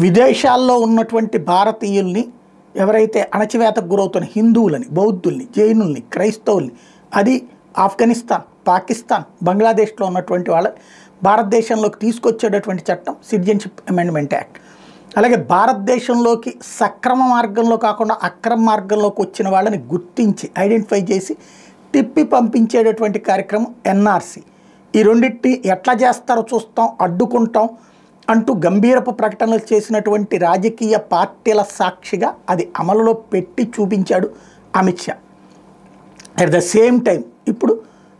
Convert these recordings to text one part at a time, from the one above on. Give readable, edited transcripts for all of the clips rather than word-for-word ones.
విదేశాల్లో ఉన్నటువంటి భారతీయుల్ని ఎవరైతే అణచివేతకు గురవుతున్న హిందువులని, బౌద్ధుల్ని, జైనుల్ని, క్రైస్తవుల్ని, అది ఆఫ్ఘనిస్తాన్, పాకిస్తాన్, బంగ్లాదేశ్లో ఉన్నటువంటి వాళ్ళ భారతదేశంలోకి తీసుకొచ్చేటటువంటి చట్టం సిటిజన్షిప్ అమెండ్మెంట్ యాక్ట్. అలాగే భారతదేశంలోకి సక్రమ మార్గంలో కాకుండా అక్రమ మార్గంలోకి వచ్చిన వాళ్ళని గుర్తించి ఐడెంటిఫై చేసి తిప్పి పంపించేటటువంటి కార్యక్రమం ఎన్ఆర్సీ. ఈ రెండింటిని ఎట్లా చేస్తారో చూస్తాం, అడ్డుకుంటాం అంటూ గంభీరపు ప్రకటనలు చేసినటువంటి రాజకీయ పార్టీల సాక్షిగా అది అమలులో పెట్టి చూపించాడు Amit Shah. At the same time ఇప్పుడు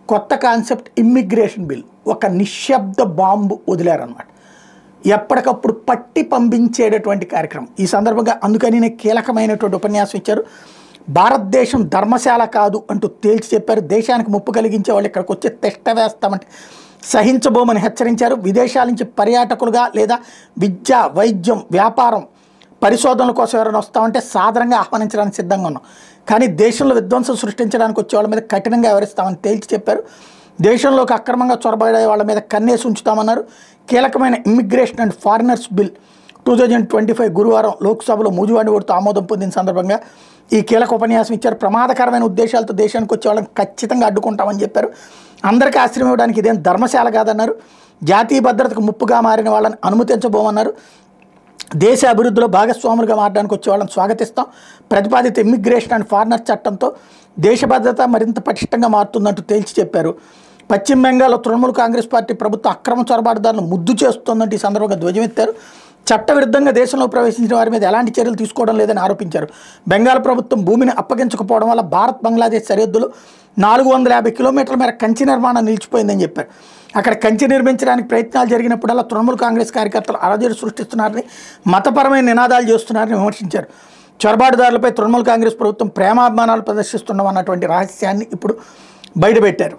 కొత్త కాన్సెప్ట్ ఇమ్మిగ్రేషన్ బిల్, ఒక నిశ్శబ్ద బాంబు వదిలారన్నమాట. ఎప్పటికప్పుడు పట్టి పంపించేటటువంటి కార్యక్రమం. ఈ సందర్భంగా అందుకని కీలకమైనటువంటి ఉపన్యాసం ఇచ్చారు. భారతదేశం ధర్మశాల కాదు అంటూ తేల్చి చెప్పారు. దేశానికి ముప్పు కలిగించే వాళ్ళు ఇక్కడికి వచ్చి తిష్ట వేస్తామంటే సహించబోమని హెచ్చరించారు. విదేశాల నుంచి పర్యాటకులుగా లేదా విద్య, వైద్యం, వ్యాపారం, పరిశోధనల కోసం ఎవరైనా వస్తామంటే సాధారణంగా ఆహ్వానించడానికి సిద్ధంగా ఉన్నాం, కానీ దేశంలో విధ్వంసం సృష్టించడానికి వచ్చే వాళ్ళ మీద కఠినంగా వ్యవహరిస్తామని తేల్చి చెప్పారు. దేశంలోకి అక్రమంగా చొరబడే వాళ్ళ మీద కన్నేసి ఉంచుతామన్నారు. కీలకమైన ఇమ్మిగ్రేషన్ అండ్ ఫారినర్స్ బిల్ 2025 గురువారం లోక్సభలో మూజువాడి ఓటుతో ఆమోదం పొందిన సందర్భంగా ఈ కీలక ఉపన్యాసం ఇచ్చారు. ప్రమాదకరమైన ఉద్దేశాలతో దేశానికి వచ్చే వాళ్ళని ఖచ్చితంగా అడ్డుకుంటామని చెప్పారు. అందరికీ ఆశ్రయం ఇవ్వడానికి ఇదేం ధర్మశాల కాదన్నారు. జాతీయ భద్రతకు ముప్పుగా మారిన వాళ్ళని అనుమతించబోమన్నారు. దేశ అభివృద్ధిలో భాగస్వాములుగా మారడానికి వచ్చే వాళ్ళని స్వాగతిస్తాం. ప్రతిపాదిత ఇమ్మిగ్రేషన్ అండ్ ఫారినర్ చట్టంతో దేశ భద్రత మరింత పటిష్టంగా మారుతుందంటూ తేల్చి చెప్పారు. పశ్చిమ బెంగాల్లో తృణమూల్ కాంగ్రెస్ పార్టీ ప్రభుత్వం అక్రమ చొరబాటుదారులను ముద్దు చేస్తోందంటూ ఈ సందర్భంగా ధ్వజమెత్తారు. చట్టవిరుద్ధంగా దేశంలో ప్రవేశించిన వారి మీద ఎలాంటి చర్యలు తీసుకోవడం లేదని ఆరోపించారు. బెంగాల్ ప్రభుత్వం భూమిని అప్పగించకపోవడం వల్ల భారత్ బంగ్లాదేశ్ సరిహద్దులో 450 కిలోమీటర్ల మేర కంచి నిర్మాణం నిలిచిపోయిందని చెప్పారు. అక్కడ కంచి నిర్మించడానికి ప్రయత్నాలు జరిగినప్పుడల్లా తృణమూల్ కాంగ్రెస్ కార్యకర్తలు అలజడి సృష్టిస్తున్నారని, మతపరమైన నినాదాలు చేస్తున్నారని విమర్శించారు. చొరబాటుదారులపై తృణమూల్ కాంగ్రెస్ ప్రభుత్వం ప్రేమాభిమానాలు ప్రదర్శిస్తున్నామన్నటువంటి రహస్యాన్ని ఇప్పుడు బయటపెట్టారు.